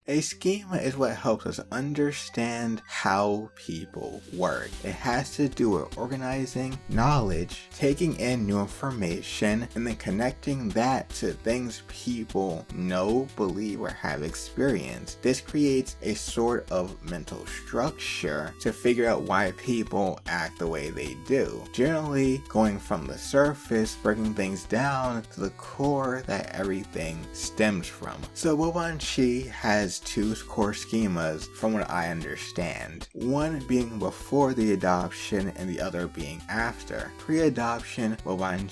A schema is what helps us understand how people work. It has to do with organizing knowledge, taking in new information, and then connecting that to things people know, believe, or have experienced. This creates a sort of mental structure to figure out why people act the way they do. Generally, going from the surface, breaking things down to the core that everything stems from. So Boahban has two core schemas from what I understand. One being before the adoption and the other being after. Pre-adoption, Boahban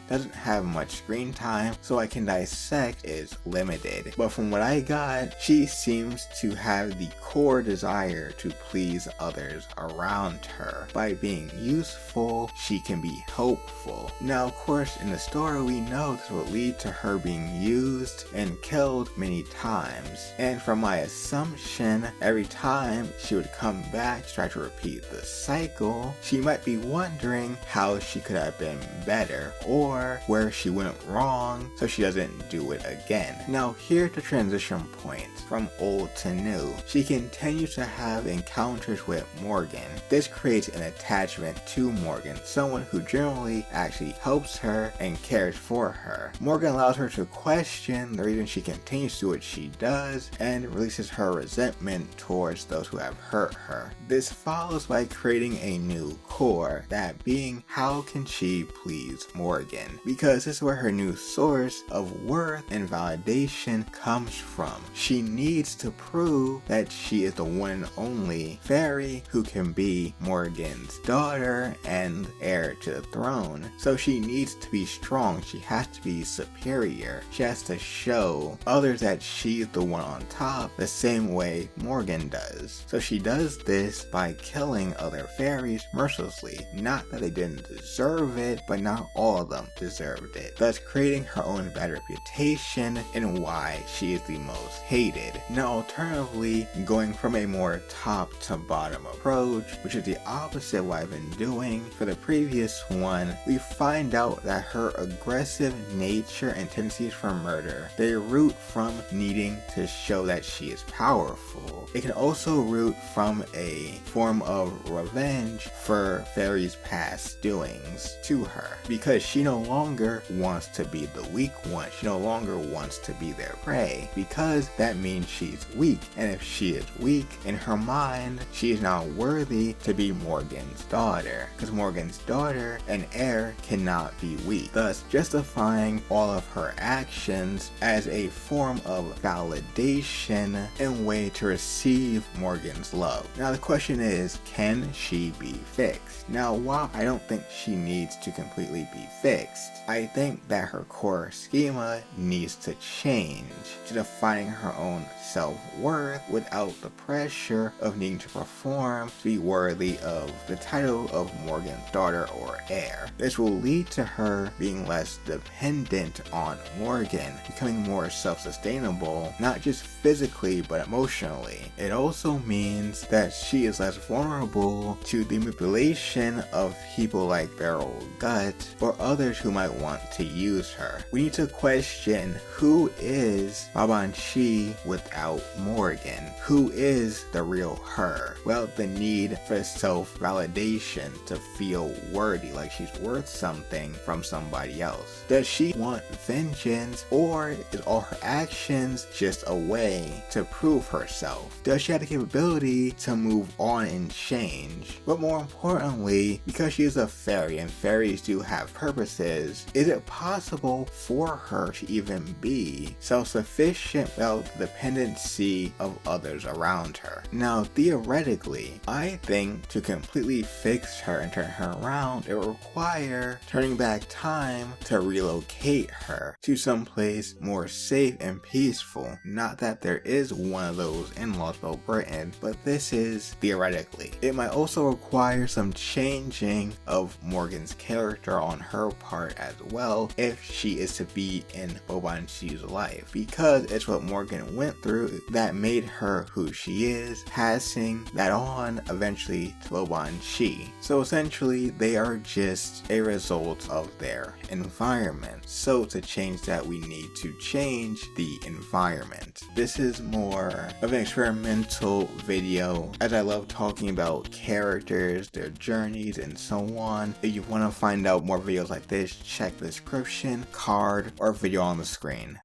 doesn't have much screen time, so I can dissect is limited. But from what I got, she seems to have the core desire to please others around her. By being useful, she can be helpful. Now, of course, in the story we know this will lead to her being used and killed many times. And from my assumption, every time she would come back to try to repeat the cycle, she might be wondering how she could have been better or where she went wrong so she doesn't do it again. Now, here's the transition point from old to new. She continues to have encounters with Morgan. This creates an attachment to Morgan, someone who generally actually helps her and cares for her. Morgan allows her to question the reason she continues to do what she does and releases her resentment towards those who have hurt her. This follows by creating a new core, that being how can she please Morgan, because this is where her new source of worth and validation comes from. She needs to prove that she is the one and only fairy who can be Morgan's daughter and heir to the throne. So she needs to be strong, she has to be superior, she has to show others that she's the one on top the same way Morgan does. So she does this by killing other fairies mercilessly. Not that they didn't deserve it, but not all of them deserved it, thus creating her own bad reputation and why she is the most hated. Now, alternatively, going from a more top to bottom approach, which is the opposite of what I've been doing for the previous one, we find out that her aggressive nature and tendencies for murder, they root from needing to show that she is powerful. It can also root from a form of revenge for Fairy's past doings to her, because she no longer wants to be the weak one, she no longer wants to be their prey, because that means she's weak, and if she is weak, in her mind, she is not worthy to be Morgan's daughter, because Morgan's daughter and heir cannot be weak, thus justifying all of her actions as a form of validation and way to receive Morgan's love. Now the question is, can she be fixed? Now, while I don't think she needs to completely be fixed, I think that her core schema needs to change to defining her own self-worth without the pressure of needing to perform to be worthy of the title of Morgan's daughter or heir. This will lead to her being less dependent on Morgan, becoming more self-sustainable, not just physically but emotionally. It also means that she is less vulnerable to the manipulation of people like Beryl Gut or others who might want to use her. We need to question, who is Boahban without Morgan? Who is the real her? Well, the need for self-validation to feel worthy, like she's worth something from somebody else. Does she want vengeance, or is all her actions just a way to prove herself? Does she have the capability to move on and change? But more importantly, because she is a fairy and fairies do have purposes, is it possible for her to even be self-sufficient without the dependency of others around her? Now, theoretically, I think to completely fix her and turn her around, it will require turning back time to relocate her to someplace more safe and peaceful. Not that there is one of those in Lost Britain, but this is theoretically. It might also require some changing of Morgan's character on her part as well if she is to be in Boahban's life, because it's what Morgan went through that made her who she is, passing that on eventually to Boahban. So essentially, they are just a result of their environment. So to change that, we need to change the environment. This this is more of an experimental video, as I love talking about characters, their journeys, and so on. If you want to find out more videos like this, check the description, card, or video on the screen.